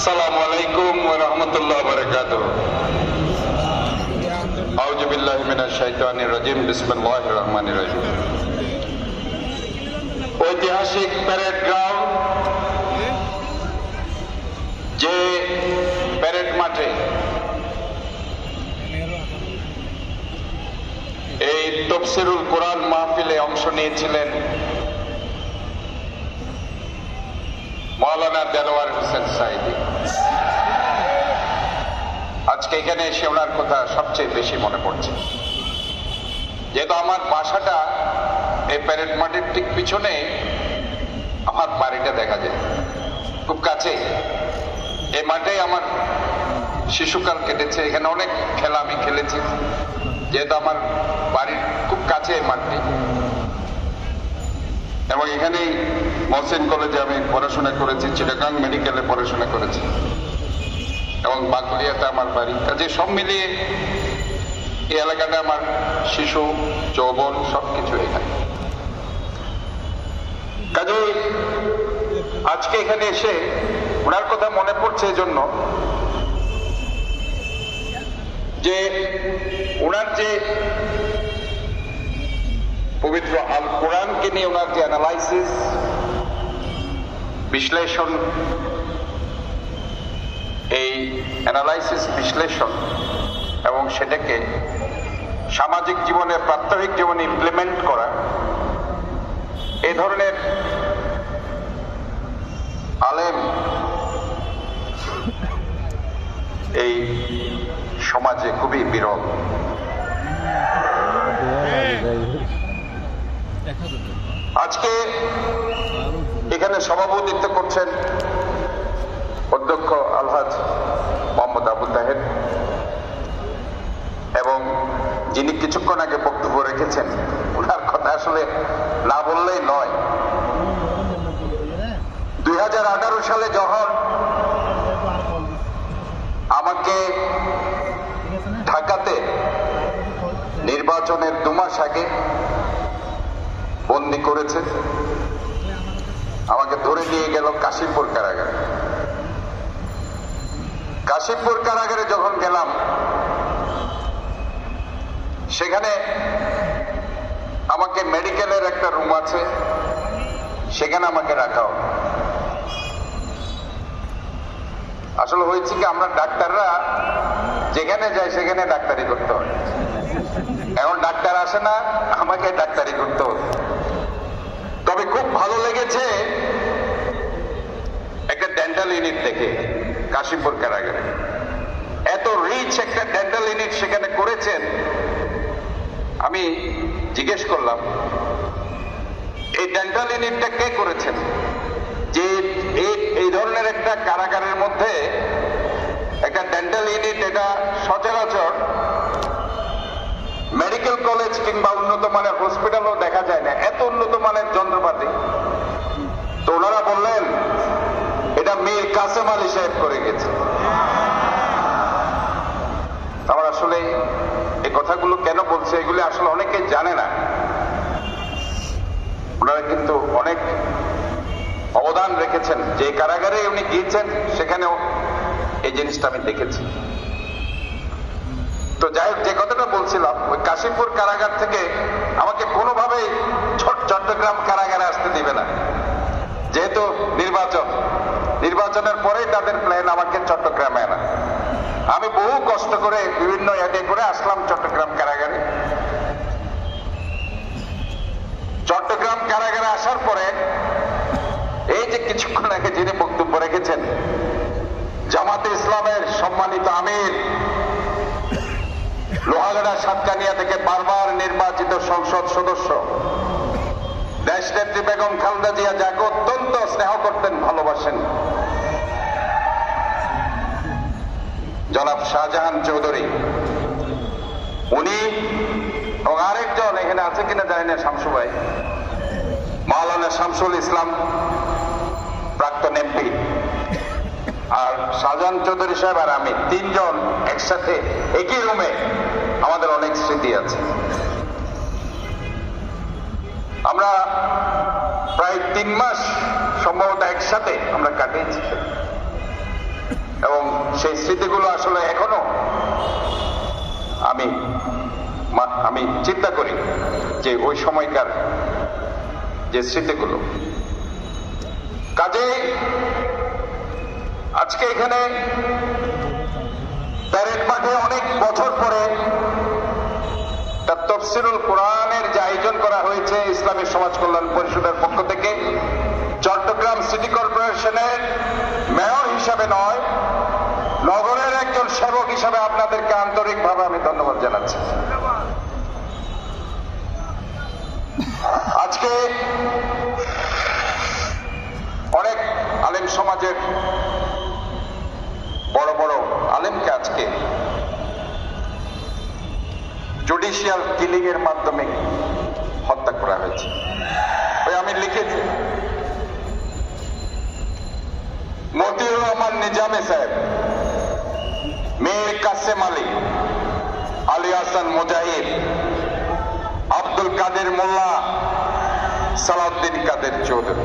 আসসালামু আলাইকুম ওয়া রাহমাতুল্লাহি ওয়া বারাকাতুহু। আউযু বিল্লাহি মিনাশ শাইতানির রাজিম। বিসমিল্লাহির রহমানির রহিম। ঐতিহাসিক প্যারেড গ্রাউন্ড, যে প্যারেড মাঠে এই তাফসীরুল কোরআন মাহফিলে অংশ নিয়েছিলেন মাওলানা দেলোয়ার হোসেন সাঈদী। আজকে এখানে এসে ওনার কথা সবচেয়ে বেশি মনে পড়ছে, যেহেতু আমার বাসাটা এই প্যারেড মাঠের ঠিক পিছনে আমার বাড়িটা দেখা যায়, খুব কাছে। এই মাঠেই আমার শিশুকাল কেটেছে, এখানে অনেক খেলা আমি খেলেছি, যেহেতু আমার বাড়ির খুব কাছে এই মাঠটি। এবং এখানেই মহসিন কলেজে আমি পড়াশোনা করেছি, চিটাগাং মেডিকেলে পড়াশোনা করেছি, এবং বাকুলিয়াতে আমার বাড়ি। কাজে সব মিলিয়ে এই এলাকাটা আমার শিশু যৌবন সবকিছু এখানে। কাজে আজকে এখানে এসে ওনার কথা মনে পড়ছে এজন্য যে ওনার যে পবিত্র আল কোরআনকে নিয়ে ওনার যে অ্যানালাইসিস, বিশ্লেষণ, এই অ্যানালাইসিস বিশ্লেষণ এবং সেটাকে সামাজিক জীবনে, প্রাত্যহিক জীবনে ইমপ্লিমেন্ট করা, এই ধরনের আলেম এই সমাজে খুবই বিরল। আজকে এখানে সভাপতিত্ব করছেন অধ্যক্ষ আলহাজ মোহাম্মদ আবু তাহের, এবং যিনি কিছুক্ষণ আগে বক্তব্য রেখেছেন ওনার কথা আসলে না বললেই নয়। 2018 সালে যখন আমাকে ঢাকাতে নির্বাচনের 2 মাস আগে বন্দী করেছে, আমাকে ধরে নিয়ে গেল কাশিমপুর কারাগারে। কাশিমপুর কারাগারে যখন গেলাম, সেখানে আমাকে মেডিকেলের একটা রুম আছে, সেখানে আমাকে রাখা হলো। আসলে হয়েছে কি, আমরা ডাক্তাররা যেখানে যাই সেখানে ডাক্তারি করতে হয়। এখন ডাক্তার আসে না, আমাকে ডাক্তারি করতে হতো। তবে খুব ভালো লেগেছে একটা ডেন্টাল ইউনিট দেখে কাশিমপুর কারাগারে। এত রিচ একটা ডেন্টাল ইউনিট সেখানে করেছেন। আমি জিজ্ঞেস করলাম, এই ডেন্টাল ইউনিটটা কে করেছেন? যে এই ধরনের একটা কারাগারের মধ্যে একটা ডেন্টাল ইউনিট, এটা সচরাচর মেডিকেল কলেজ কিংবা উন্নত মানের হসপিটালও দেখা যায় না, এত উন্নত মানের যন্ত্রপাতি। তো ওনারা বললেন এটা মীর কাসেম আলী সাহেব করে গেছে। আমার আসলে এই কথাগুলো কেন বলছে, এগুলি আসলে অনেকে জানে না। ওনারা কিন্তু অনেক অবদান রেখেছেন। যে কারাগারে উনি গিয়েছেন সেখানেও এই জিনিসটা আমি দেখেছি। তো যাই হোক, যে কথাটা বলছিলাম, ওই কাশিমপুর কারাগার থেকে আমাকে কোনোভাবেই চট্টগ্রাম কারাগারে আসতে দিবে না, যেহেতু নির্বাচনের পরেই তাদের প্ল্যান আমাকে চট্টগ্রামে আনা। আমি বহু কষ্ট করে বিভিন্ন এডে করে আসলাম চট্টগ্রাম কারাগারে। চট্টগ্রাম কারাগারে আসার পরে এই যে কিছুক্ষণ আগে যিনি বক্তব্য রেখেছেন, জামাতে ইসলামের সম্মানিত আমির, লোহাগড়া সাতকানিয়া থেকে বারবার নির্বাচিত সংসদ সদস্য, দেশনেত্রী বেগম খালেদা জিয়া যাকে অত্যন্ত স্নেহ করতেন, ভালোবাসেন, জনাব শাহজাহান চৌধুরী, উনি এবং আরেকজন এখানে আছে কিনা জানি না, শামসু ভাই, মাওলানা শামসুল ইসলাম, প্রাক্তন এমপি, আর শাহজাহান চৌধুরী সাহেব আর আমি, 3 জন একসাথে একই রুমে। আমাদের অনেক স্মৃতি আছে। আমরা প্রায় 3 মাস সম্ভবত একসাথে আমরা কাটিয়েছি। এবং সেই স্মৃতিগুলো আসলে এখনো আমি চিন্তা করি যে ওই সময়কার যে স্মৃতিগুলো। কাজেই আজকে এখানে প্যারেড মাঠে অনেক বছর পরে তাফসীরুল কোরআনের যে আয়োজন করা হয়েছে ইসলামী সমাজ কল্যাণ পরিষদের পক্ষ থেকে, চট্টগ্রাম সিটি কর্পোরেশনের মেয়র হিসাবে নয়, নগরের একজন সেবক হিসাবে আপনাদেরকে আন্তরিকভাবে আমি ধন্যবাদ জানাচ্ছি। আজকে অনেক আলেম সমাজের বড় বড় আলেমকে আজকে জুডিশিয়াল কিলিং এর মাধ্যমে হত্যা করা হয়েছে। ওই আমি লিখেছি, মতিউর রহমান নিজামী সাহেব, মীর কাসেম আলী, আলী হাসান মুজাহিদ, আব্দুল কাদের মোল্লা, সালাউদ্দিন কাদের চৌধুরী।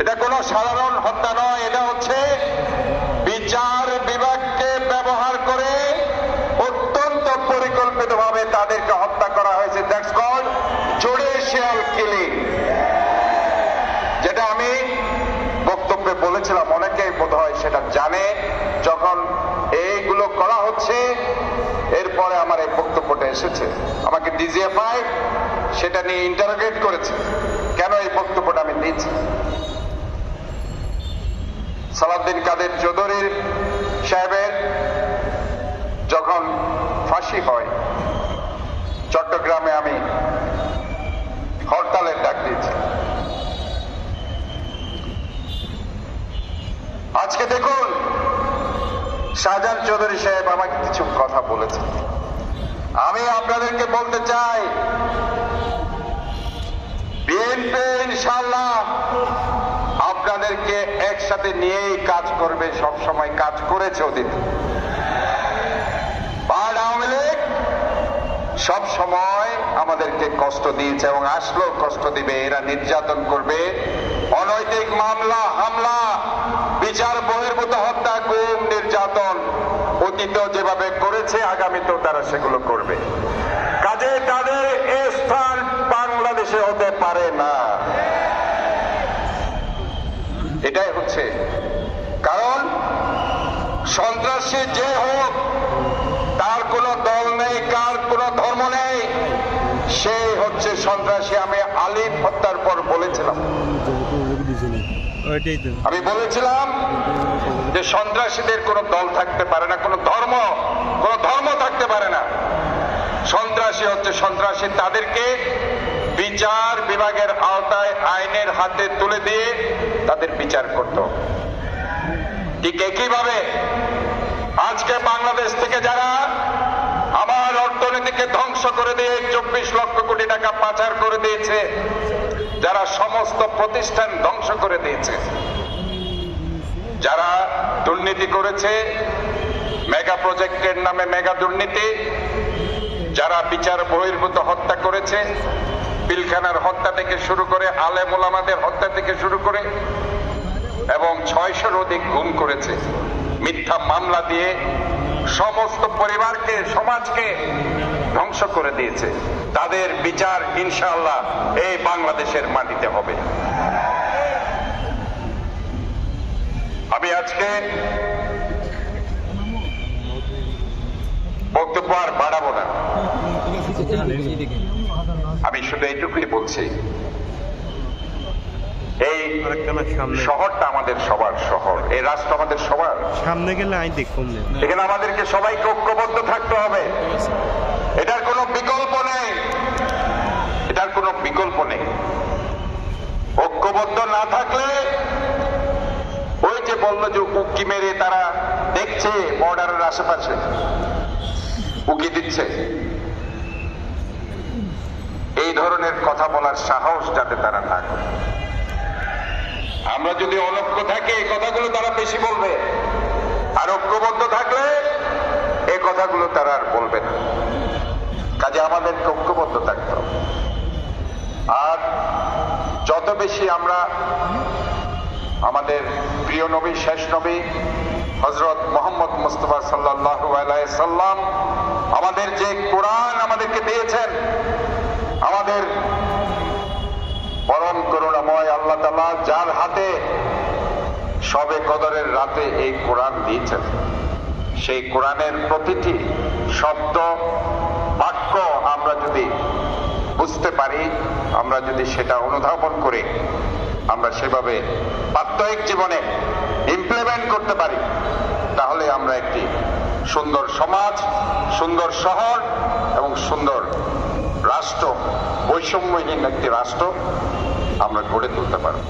এটা কোনো সাধারণ হত্যা নয়, এটা হচ্ছে বিচার বিভাগকে ব্যবহার করে অত্যন্ত পরিকল্পিতভাবে তাদেরকে হত্যা করা হয়েছে। That's called judicial killing. যেটা আমি বক্তব্যে বলেছিলাম, অনেকেই বোধহয় সেটা জানে। যখন এইগুলো করা হচ্ছে, এরপরে আমার এই বক্তব্যটা এসেছে, আমাকে ডিজিএফআই সেটা নিয়ে ইন্টারোগেট করেছে, কেন এই বক্তব্যটা আমি দিয়েছি। সালাউদ্দিন কাদের চৌধুরী সাহেবের যখন ফাঁসি হয়, চট্টগ্রামে আমি হরতালের ডাক দিয়েছি। আজকে দেখুন, শাহজাহান চৌধুরী সাহেব আমাকে কিছু কথা বলেছেন। আমি আপনাদেরকে বলতে চাই, বিএনপি ইনশাআল্লাহ আপনাদেরকে একসাথে নিয়েই কাজ করবে, সব সময় কাজ করেছে অতীতে। আওয়ামী লীগ সব সময় আমাদেরকে কষ্ট দিয়েছে এবং আসলেও কষ্ট দিবে। এরা নির্যাতন করবে, অনৈতিক মামলা, হামলা, বিচার বহির্ভূত হত্যা, গুম, নির্যাতন অতীতেও যেভাবে করেছে আগামীতেও তারা সেগুলো করবে। কাজে তাদের স্থান বাংলাদেশে হতে পারে না, এটাই হচ্ছে কারণ। সন্ত্রাসী যে হোক, তার কোনো দল নেই, কার কোনো ধর্ম নেই, সে হচ্ছে সন্ত্রাসী। আমি আলিফ হত্যার পর বলেছিলাম, আমি বলেছিলাম যে সন্ত্রাসীদের কোনো দল থাকতে পারে না, কোনো ধর্ম থাকতে পারে না। সন্ত্রাসী হচ্ছে সন্ত্রাসী, তাদেরকে বিচার বিভাগের আওতায় আইনের হাতে তুলে দিয়ে তাদের বিচার করত। ঠিক একইভাবে আজকে বাংলাদেশ থেকে যারা আমার অর্থনীতিকে ধ্বংস করে দিয়ে 24 লক্ষ কোটি টাকা পাচার করে দিয়েছে, যারা সমস্ত প্রতিষ্ঠান ধ্বংস করে দিয়েছে, যারা দুর্নীতি করেছে, মেগা প্রজেক্টের নামে মেগা দুর্নীতি, যারা বিচার বহির্ভূত হত্যা করেছে, পিলখানার হত্যা থেকে শুরু করে, আলেম ওলামাদের হত্যা থেকে শুরু করে, এবং 600-র অধিক গুম করেছে, মিথ্যা মামলা দিয়ে সমস্ত পরিবারকে, সমাজকে ধ্বংস করে দিয়েছে, তাদের বিচার ইনশাআল্লাহ এই বাংলাদেশের মাটিতে হবে। আমি আজকে বক্তব্য আর বাড়াবো না, আমি শুধু এইটুকুই বলছি, এই শহরটা আমাদের সবার শহর, এই রাষ্ট্র আমাদের সবার। সামনে গেলে আই দেখুন, এখানে আমাদেরকে সবাইকে ঐক্যবদ্ধ থাকতে হবে, এটার কোনো বিকল্প নেই, এটার কোনো বিকল্প নেই। ঐক্যবদ্ধ না থাকলে ওই যে বললো যে উকি মেরে তারা দেখছে বর্ডারের আশেপাশে, উকি দিচ্ছে, এই ধরনের কথা বলার সাহস যাতে তারা না করে। আমরা যদি অনৈক্য থাকি, এই কথাগুলো তারা বেশি বলবে, আর ঐক্যবদ্ধ থাকলে এই কথাগুলো তারা আর বলবে না। কাজে আমাদেরকে ঐক্যবদ্ধ থাকতে হবে। আর যত বেশি আমরা আমাদের প্রিয় নবী, শেষ নবী হযরত মুহাম্মদ মুস্তাফা সাল্লাল্লাহু আলাইহি সাল্লাম আমাদের যে কোরআন আমাদেরকে দিয়েছেন, আমাদের পরম করুণাময় আল্লাহ তাআলা যার হাতে শবে কদরের রাতে এই কোরআন দিয়েছেন, সেই কোরআনের প্রতিটি শব্দ বাক্য আমরা যদি বুঝতে পারি, আমরা যদি সেটা অনুধাবন করে আমরা সেভাবে প্রাত্যহিক জীবনে ইমপ্লিমেন্ট করতে পারি, তাহলে আমরা একটি সুন্দর সমাজ, সুন্দর শহর এবং সুন্দর রাষ্ট্র, বৈষম্যহীন একটি রাষ্ট্র আমরা গড়ে তুলতে পারব।